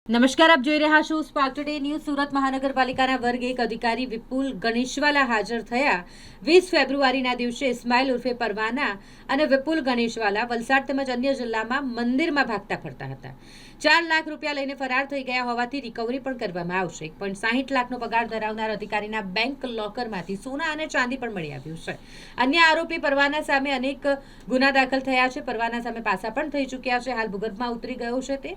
નમસ્કાર, આપ જોઈ રહ્યા છો સ્પાર્ક ટુડે ન્યૂઝ. સુરત મહાનગરપાલિકાના વર્ગ 1 અધિકારી વિપુલ ગણેશવાલા હાજર થયા. 20 ફેબ્રુઆરીના દિવસે ઇસ્માઇલ ઉર્ફે પરવાના અને વિપુલ ગણેશવાલા વલસાડ તેમજ અન્ય જિલ્લામાં મંદિરમાં ભાગતા ફરતા હતા. 4 લાખ રૂપિયા લઈને ફરાર થઈ ગયા હોવાથી રિકવરી પણ કરવામાં આવશે. 1.60 લાખનો પગાર ધરાવનાર અધિકારીના બેંક લોકરમાંથી સોના અને ચાંદી પણ મળી આવ્યું છે. અન્ય આરોપી પરવાના સામે અનેક ગુના દાખલ થયા છે. પરવાના સામે પાસા પણ થઈ ચૂક્યા છે. હાલ ભૂગર્ભમાં ઉતરી ગયો છે. તે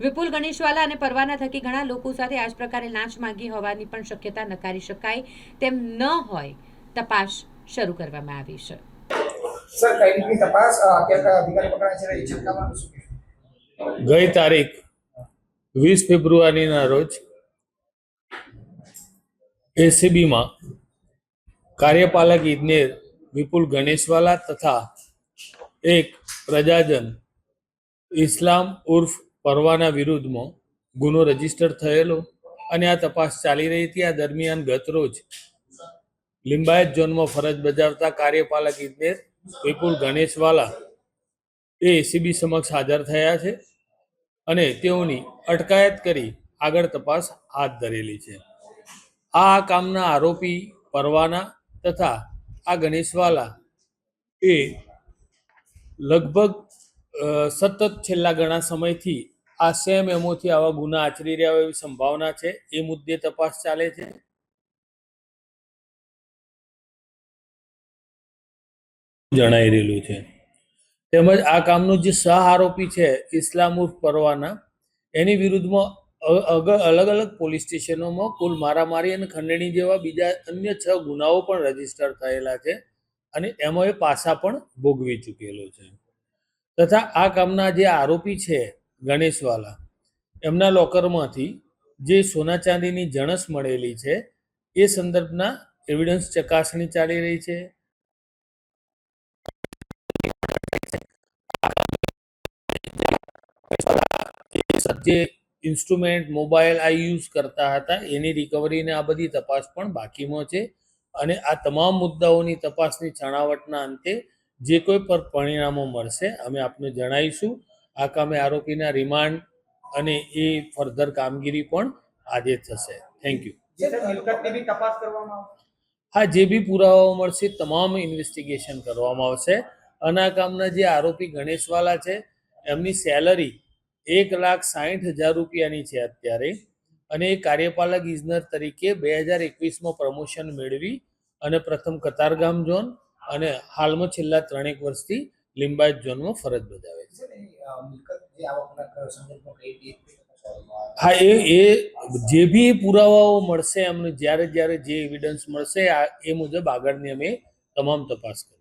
વિપુલ ગણેશવાલા અને પરવાના થકી ઘણા લોકો સાથે આ જ પ્રકારે લાંચ માંગી હોવાની પણ શક્યતા નકારી શકાય તેમ ન હોય. તપાસ શરૂ કરવામાં આવી છે. સર, કઈ રીતની તપાસ અત્યારે અધિકારી પકડાયા છે એ ચર્ચામાં શું? ગઈ તારીખ 20 ફેબ્રુઆરીના રોજ એસીબીમાં કાર્યપાલક ઇજનેર વિપુલ ગણેશવાલા તથા એક પ્રજાજન ઇસ્લામ ઉર્ફ પરવાના વિરુદ્ધમાં ગુનો રજીસ્ટર થયેલો અને આ તપાસ ચાલી રહી હતી. આ દરમિયાન ગત રોજ લિંબાયત ઝોનમાં ફરજ બજાવતા કાર્યપાલક ઇજનેર વિપુલ ગણેશવાલા એ એસીબી સમક્ષ હાજર થયા છે અને તેઓની અટકાયત કરી આગળ તપાસ હાથ ધરેલી છે. આ કામના આરોપી પરવાના તથા આ ગણેશવાલા એ લગભગ સતત છેલ્લા ઘણા સમયથી આ સેમ એમોથી આવા ગુના આચરી રહ્યા હોય એવી સંભાવના છે. એ મુદ્દે તપાસ ચાલે છે. જણાઈ રહેલું છે. તેમજ આ કામનો જે સહ આરોપી છે ઇસ્લામ ઉર્ફ પરવાના, એની વિરુદ્ધમાં અલગ અલગ પોલીસ સ્ટેશનોમાં કુલ મારામારી અને ખંડણી જેવા બીજા અન્ય 6 ગુનાઓ પણ રજીસ્ટર થયેલા છે અને એમાં એ પાસા પણ ભોગવી ચૂકેલો છે. તથા આ કામના જે આરોપી છે ગણેશવાલા, એમના લોકરમાંથી જે સોના ચાંદીની જણસ મળેલી છે એ સંદર્ભના એવિડન્સ ચકાસણી ચાલી રહી છે. જે ઇન્સ્ટ્રુમેન્ટ મોબાઈલ આ યુઝ કરતા હતા એની રિકવરી ને આ બધી તપાસ પણ બાકીમાં છે અને આ તમામ મુદ્દાઓની તપાસની છણાવટના અંતે જે કોઈ પર પરિણામો મળશે અમે આપને જણાવીશું. આ કામે આરોપીના રિમાન્ડ અને એ ફર્ધર કામગીરી પણ આજે થશે. Thank you. હા, જે બી પુરાવાઓ મળશે તમામ ઇન્વેસ્ટિગેશન કરવામાં આવશે. અને આ કામના જે આરોપી ગણેશવાલા છે એમની સેલરી 1,60,000 રૂપિયાની છે અત્યારે અને એ કાર્યપાલક ઇજનેર તરીકે 2021માં પ્રમોશન મેળવી અને પ્રથમ કતારગામ ઝોન અને હાલમાં છેલ્લા 3 વર્ષથી લિંબાયત ઝોનમાં ફરજ બજાવે છે. હા, એ જે બી પુરાવાઓ મળશે એમને જ્યારે જે એવિડન્સ મળશે એ મુજબ આગળની અમે તમામ તપાસ કરીશું.